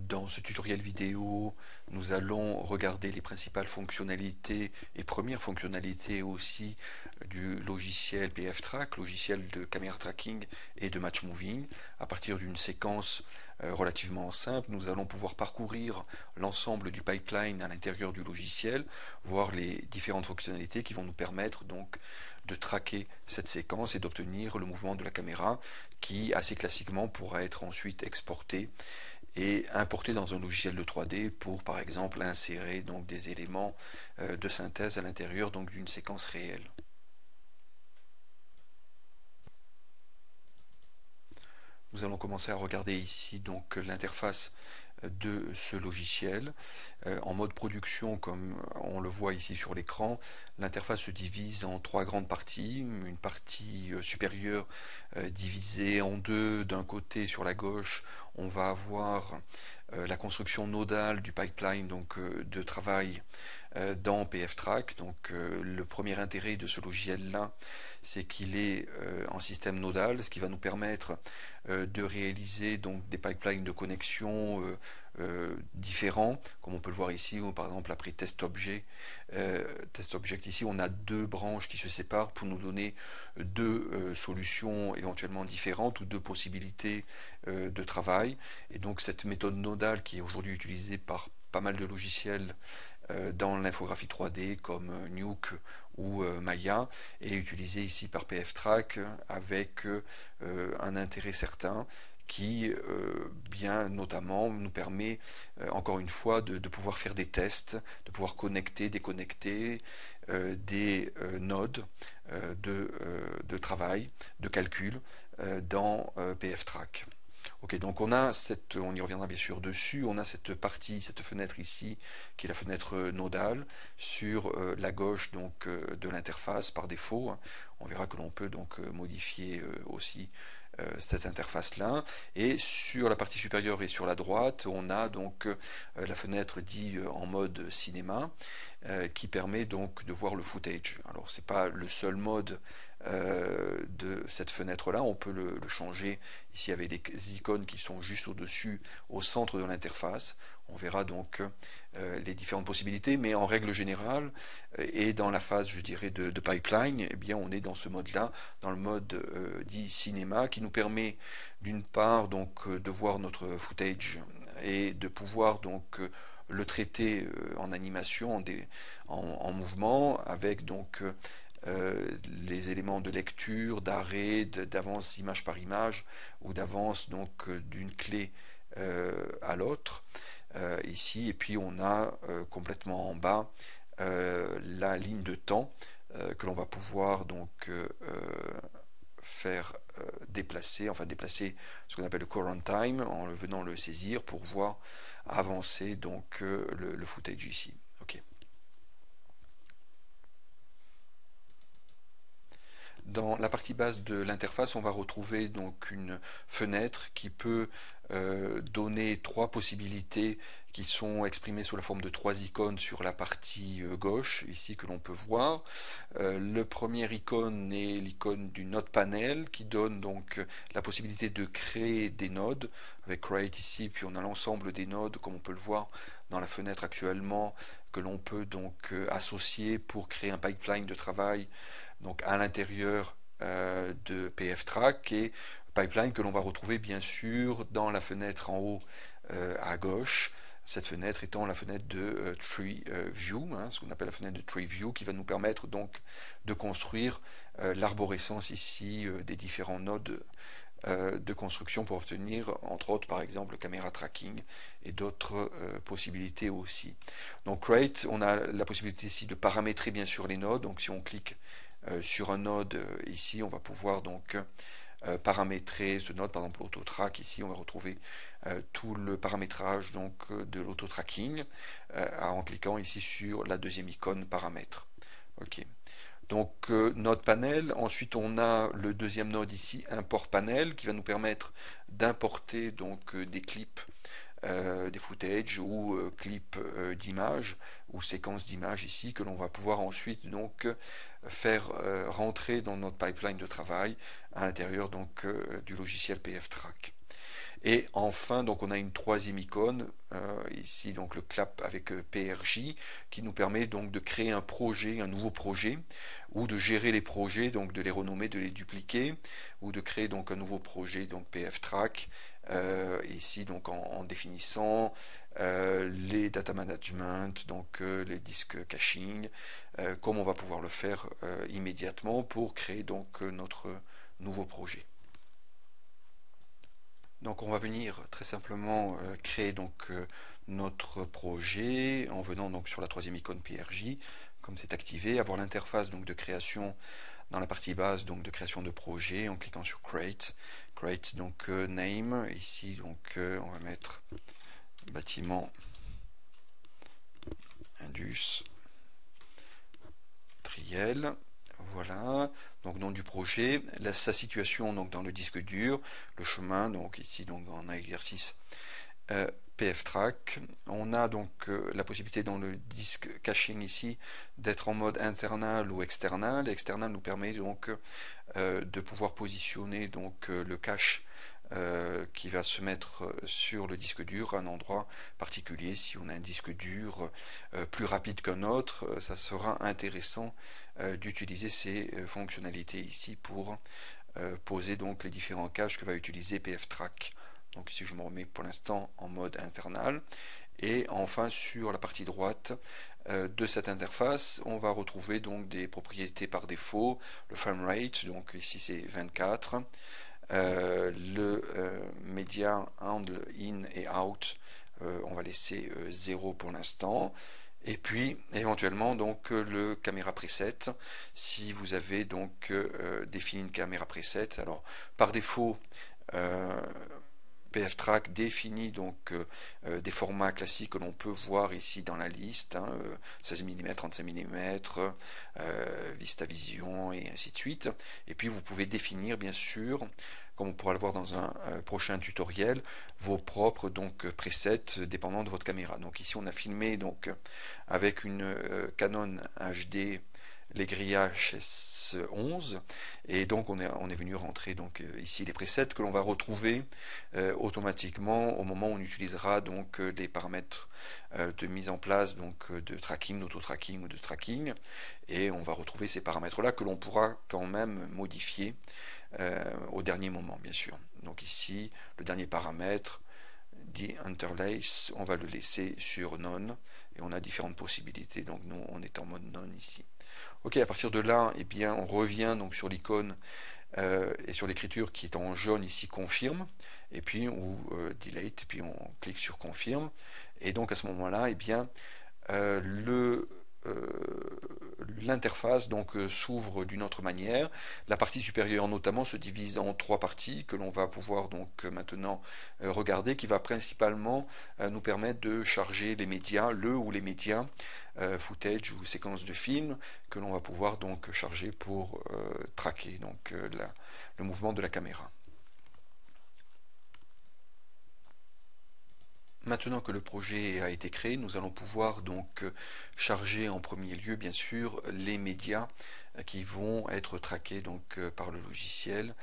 Dans ce tutoriel vidéo, nous allons regarder les principales fonctionnalités et premières fonctionnalités aussi du logiciel PFTrack, logiciel de caméra tracking et de match moving. À partir d'une séquence relativement simple, nous allons pouvoir parcourir l'ensemble du pipeline à l'intérieur du logiciel, voir les différentes fonctionnalités qui vont nous permettre donc de traquer cette séquence et d'obtenir le mouvement de la caméra qui assez classiquement pourra être ensuite exporté et importé dans un logiciel de 3D pour par exemple insérer donc des éléments de synthèse à l'intérieur donc d'une séquence réelle. Nous allons commencer à regarder ici donc l'interface de ce logiciel. En mode production, comme on le voit ici sur l'écran, l'interface se divise en trois grandes parties. Une partie supérieure divisée en deux. D'un côté, sur la gauche, on va avoir la construction nodale du pipeline donc, de travail dans PFTrack. Donc, le premier intérêt de ce logiciel-là, c'est qu'il est en système nodal, ce qui va nous permettre de réaliser donc des pipelines de connexion différents, comme on peut le voir ici, ou par exemple après test object ici, on a deux branches qui se séparent pour nous donner deux solutions éventuellement différentes ou deux possibilités de travail. Et donc cette méthode nodale qui est aujourd'hui utilisée par pas mal de logiciels dans l'infographie 3D comme Nuke ou Maya est utilisée ici par PFTrack avec un intérêt certain qui bien notamment nous permet encore une fois de pouvoir faire des tests, de pouvoir connecter, déconnecter des nodes de travail, de calcul dans PFTrack. Ok, donc on a cette, on y reviendra bien sûr dessus, on a cette partie, cette fenêtre ici, qui est la fenêtre nodale, sur la gauche donc de l'interface par défaut. On verra que l'on peut donc modifier aussi cette interface-là. Et sur la partie supérieure et sur la droite, on a donc la fenêtre dit en mode cinéma, qui permet donc de voir le footage. Alors c'est pas le seul mode de cette fenêtre-là, on peut le changer ici avec des icônes qui sont juste au-dessus, au centre de l'interface. On verra donc les différentes possibilités, mais en règle générale, et dans la phase, je dirais, de pipeline, eh bien, on est dans ce mode-là, dans le mode dit cinéma, qui nous permet d'une part donc de voir notre footage et de pouvoir donc le traiter en animation, en mouvement, avec donc les éléments de lecture, d'arrêt, d'avance image par image, ou d'avance donc d'une clé à l'autre, ici, et puis on a complètement en bas la ligne de temps que l'on va pouvoir donc faire déplacer, enfin déplacer ce qu'on appelle le current time en venant le saisir pour voir avancer donc le footage ici. Ok. Dans la partie basse de l'interface, on va retrouver donc une fenêtre qui peut donner trois possibilités qui sont exprimées sous la forme de trois icônes sur la partie gauche, ici que l'on peut voir. Le premier icône est l'icône du node panel qui donne donc la possibilité de créer des nodes avec create ici, puis on a l'ensemble des nodes comme on peut le voir dans la fenêtre actuellement que l'on peut donc associer pour créer un pipeline de travail donc à l'intérieur de PFTrack et pipeline que l'on va retrouver bien sûr dans la fenêtre en haut à gauche, cette fenêtre étant la fenêtre de Tree View, hein, ce qu'on appelle la fenêtre de Tree View, qui va nous permettre donc de construire l'arborescence ici des différents nodes de construction pour obtenir entre autres par exemple le caméra tracking et d'autres possibilités aussi. Donc create, on a la possibilité ici de paramétrer bien sûr les nodes, donc si on clique sur un node ici, on va pouvoir donc paramétrer ce node, par exemple l'auto-track, ici on va retrouver tout le paramétrage donc de l'auto-tracking en cliquant ici sur la deuxième icône paramètres. Ok. Donc node panel, ensuite on a le deuxième node ici, import panel, qui va nous permettre d'importer donc des clips, des footage ou clips d'images ou séquences d'images ici que l'on va pouvoir ensuite donc faire rentrer dans notre pipeline de travail à l'intérieur donc du logiciel PFTrack. Et enfin, donc on a une troisième icône, ici donc le clap avec PRJ, qui nous permet donc de créer un projet, un nouveau projet, ou de gérer les projets, donc de les renommer, de les dupliquer, ou de créer donc un nouveau projet, donc PFTrack, ici donc en définissant les data management, donc les disques caching, comme on va pouvoir le faire immédiatement pour créer donc notre nouveau projet. Donc on va venir très simplement créer donc notre projet en venant donc sur la troisième icône PRJ, comme c'est activé, avoir l'interface donc de création dans la partie base donc de création de projet en cliquant sur create donc name, ici donc on va mettre bâtiment Indus Triel. Voilà, donc nom du projet, sa situation donc dans le disque dur, le chemin, donc ici donc on a exercice PFTrack. On a donc la possibilité dans le disque caching ici d'être en mode internal ou external. External nous permet donc de pouvoir positionner donc le cache qui va se mettre sur le disque dur à un endroit particulier. Si on a un disque dur plus rapide qu'un autre, ça sera intéressant d'utiliser ces fonctionnalités ici pour poser donc les différents caches que va utiliser PFTrack. Donc ici je me remets pour l'instant en mode infernal. Et enfin sur la partie droite de cette interface, on va retrouver donc des propriétés par défaut, le framerate, donc ici c'est 24, le media handle in et out, on va laisser 0 pour l'instant. Et puis éventuellement donc le caméra preset, si vous avez donc défini une caméra preset. Alors par défaut PFTrack définit donc des formats classiques que l'on peut voir ici dans la liste, 16 mm, 35 mm, VistaVision et ainsi de suite. Et puis vous pouvez définir bien sûr, comme on pourra le voir dans un prochain tutoriel, vos propres donc presets dépendant de votre caméra. Donc ici on a filmé donc avec une Canon HD les grillages S11 et donc on est venu rentrer donc ici les presets que l'on va retrouver automatiquement au moment où on utilisera donc les paramètres de mise en place donc de tracking, d'auto-tracking ou de tracking, et on va retrouver ces paramètres là que l'on pourra quand même modifier au dernier moment bien sûr. Donc ici le dernier paramètre dit interlace, on va le laisser sur none et on a différentes possibilités, donc nous on est en mode none ici. Ok, à partir de là, eh bien, on revient donc sur l'icône et sur l'écriture qui est en jaune ici, confirme, et puis ou delete, et puis on clique sur confirme, et donc à ce moment-là, eh bien, l'interface donc s'ouvre d'une autre manière. La partie supérieure notamment se divise en trois parties que l'on va pouvoir donc maintenant regarder, qui va principalement nous permettre de charger les médias, le ou les médias, footage ou séquences de film que l'on va pouvoir donc charger pour traquer donc le mouvement de la caméra. Maintenant que le projet a été créé, nous allons pouvoir donc charger en premier lieu bien sûr les médias qui vont être traqués donc par le logiciel,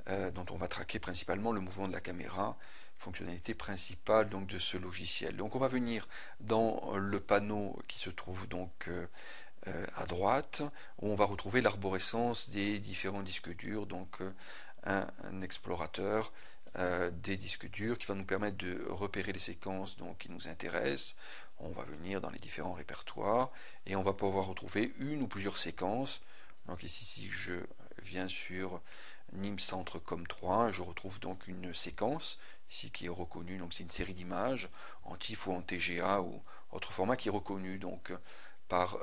dont on va traquer principalement le mouvement de la caméra, fonctionnalité principale donc de ce logiciel. Donc on va venir dans le panneau qui se trouve donc à droite, où on va retrouver l'arborescence des différents disques durs, donc un explorateur des disques durs qui va nous permettre de repérer les séquences donc, qui nous intéressent. On va venir dans les différents répertoires et on va pouvoir retrouver une ou plusieurs séquences. Donc ici, si je viens sur NIM Centre Com 3, je retrouve donc une séquence ici qui est reconnue. Donc c'est une série d'images en TIFF ou en TGA ou autre format qui est reconnu donc par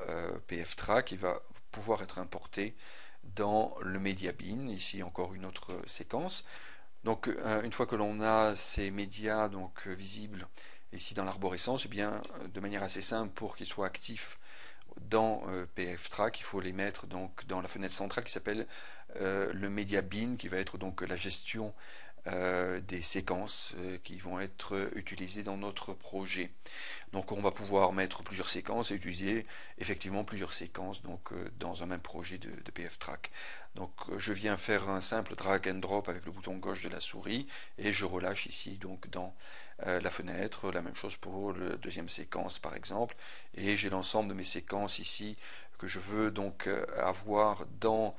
PFTrack, qui va pouvoir être importé dans le MediaBin. Ici encore une autre séquence. Donc une fois que l'on a ces médias donc visibles ici dans l'arborescence, eh bien de manière assez simple pour qu'ils soient actifs dans PFTrack, il faut les mettre donc dans la fenêtre centrale qui s'appelle le Media Bin, qui va être donc la gestion des séquences qui vont être utilisées dans notre projet. Donc on va pouvoir mettre plusieurs séquences et utiliser effectivement plusieurs séquences donc, dans un même projet de PFTrack. Donc je viens faire un simple drag and drop avec le bouton gauche de la souris et je relâche ici donc dans la fenêtre, la même chose pour la deuxième séquence par exemple, et j'ai l'ensemble de mes séquences ici que je veux donc avoir dans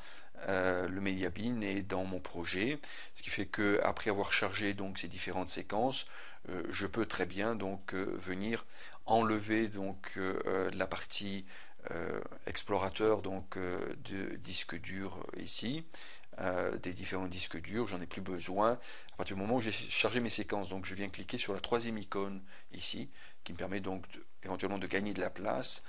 le MediaBin et dans mon projet, ce qui fait que après avoir chargé donc ces différentes séquences, je peux très bien donc venir enlever donc la partie explorateur donc de disque dur ici, des différents disques durs, j'en ai plus besoin à partir du moment où j'ai chargé mes séquences. Donc je viens cliquer sur la troisième icône ici qui me permet donc éventuellement de gagner de la place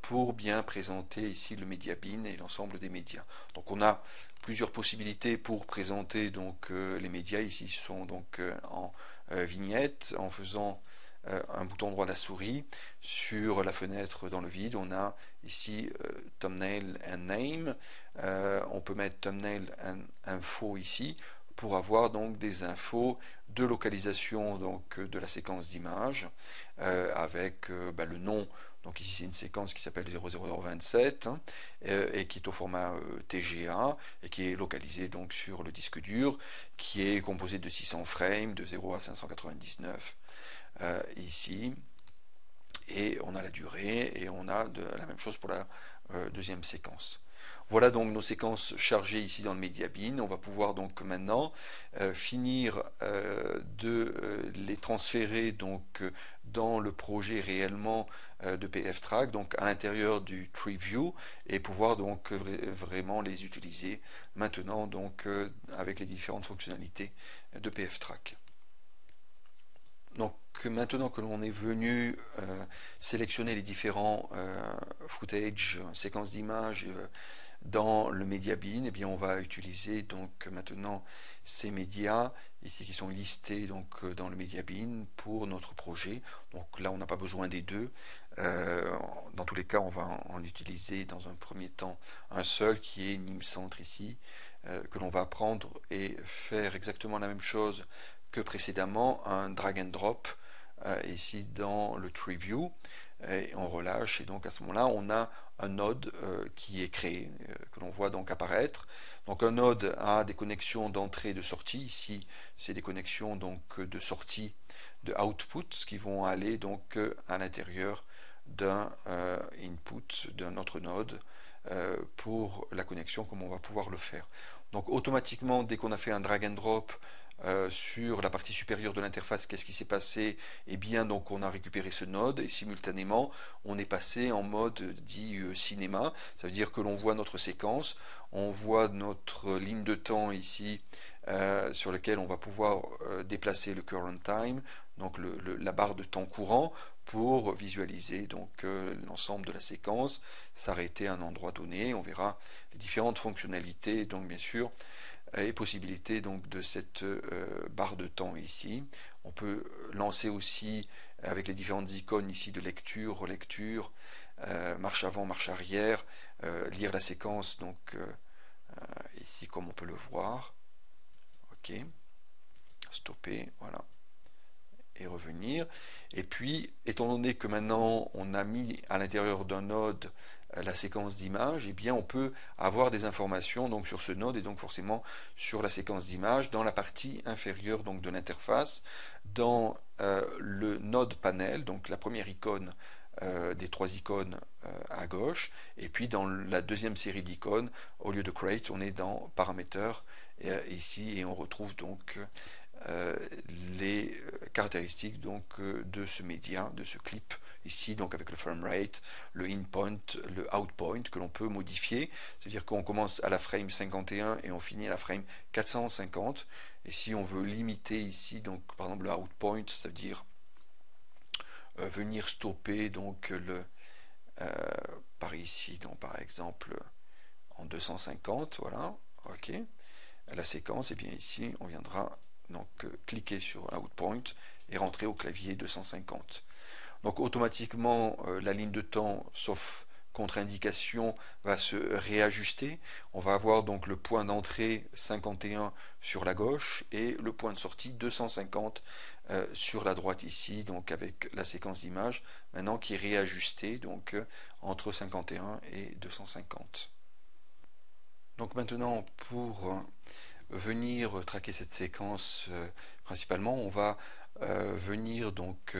pour bien présenter ici le MediaBin et l'ensemble des médias. Donc on a plusieurs possibilités pour présenter donc les médias. Ici ce sont donc en vignette en faisant un bouton droit de la souris sur la fenêtre dans le vide. On a ici thumbnail and name. On peut mettre thumbnail and info ici pour avoir donc des infos de localisation donc de la séquence d'images avec le nom. Donc ici c'est une séquence qui s'appelle 00027 hein, et qui est au format TGA et qui est localisée donc sur le disque dur, qui est composé de 600 frames de 0 à 599 ici, et on a la durée et on a la même chose pour la deuxième séquence. Voilà donc nos séquences chargées ici dans le MediaBin. On va pouvoir donc maintenant finir de les transférer donc dans le projet réellement de PFTrack, donc à l'intérieur du TreeView, et pouvoir donc vraiment les utiliser maintenant donc avec les différentes fonctionnalités de PFTrack. Donc maintenant que l'on est venu sélectionner les différents footage, séquences d'images dans le MediaBin, eh bien on va utiliser donc maintenant ces médias ici qui sont listés donc dans le MediaBin pour notre projet. Donc là on n'a pas besoin des deux. Dans tous les cas on va en utiliser dans un premier temps un seul qui est NIMCentre ici que l'on va prendre et faire exactement la même chose que précédemment, un drag and drop ici dans le TreeView, et on relâche, et donc à ce moment-là on a un node qui est créé, que l'on voit donc apparaître. Donc un node a des connexions d'entrée et de sortie, ici c'est des connexions donc de sortie de output qui vont aller donc à l'intérieur d'un input d'un autre node pour la connexion comme on va pouvoir le faire. Donc automatiquement dès qu'on a fait un drag and drop sur la partie supérieure de l'interface, qu'est-ce qui s'est passé? Eh bien, donc on a récupéré ce node et simultanément, on est passé en mode dit cinéma. Ça veut dire que l'on voit notre séquence, on voit notre ligne de temps ici sur laquelle on va pouvoir déplacer le current time, donc la barre de temps courant pour visualiser donc l'ensemble de la séquence, s'arrêter à un endroit donné. On verra les différentes fonctionnalités, donc bien sûr et possibilités donc de cette barre de temps ici. On peut lancer aussi avec les différentes icônes ici de lecture, relecture, marche avant, marche arrière, lire la séquence donc ici comme on peut le voir. Ok, stopper, voilà, et revenir. Et puis, étant donné que maintenant on a mis à l'intérieur d'un node la séquence d'images, eh bien on peut avoir des informations donc sur ce node et donc forcément sur la séquence d'images dans la partie inférieure donc de l'interface, dans le node panel, donc la première icône des trois icônes à gauche, et puis dans la deuxième série d'icônes, au lieu de create, on est dans paramètres ici et on retrouve donc les caractéristiques donc de ce média, de ce clip ici, donc avec le frame rate, le in point, le out point que l'on peut modifier, c'est-à-dire qu'on commence à la frame 51 et on finit à la frame 450, et si on veut limiter ici, donc par exemple le out point, c'est-à-dire venir stopper donc le par ici, donc par exemple en 250, voilà, ok, la séquence, et bien ici on viendra donc cliquer sur out point et rentrer au clavier 250. Donc automatiquement la ligne de temps, sauf contre-indication va se réajuster. On va avoir donc le point d'entrée 51 sur la gauche et le point de sortie 250 sur la droite ici, donc avec la séquence d'images maintenant qui est réajustée donc entre 51 et 250. Donc maintenant pour venir traquer cette séquence principalement, on va venir donc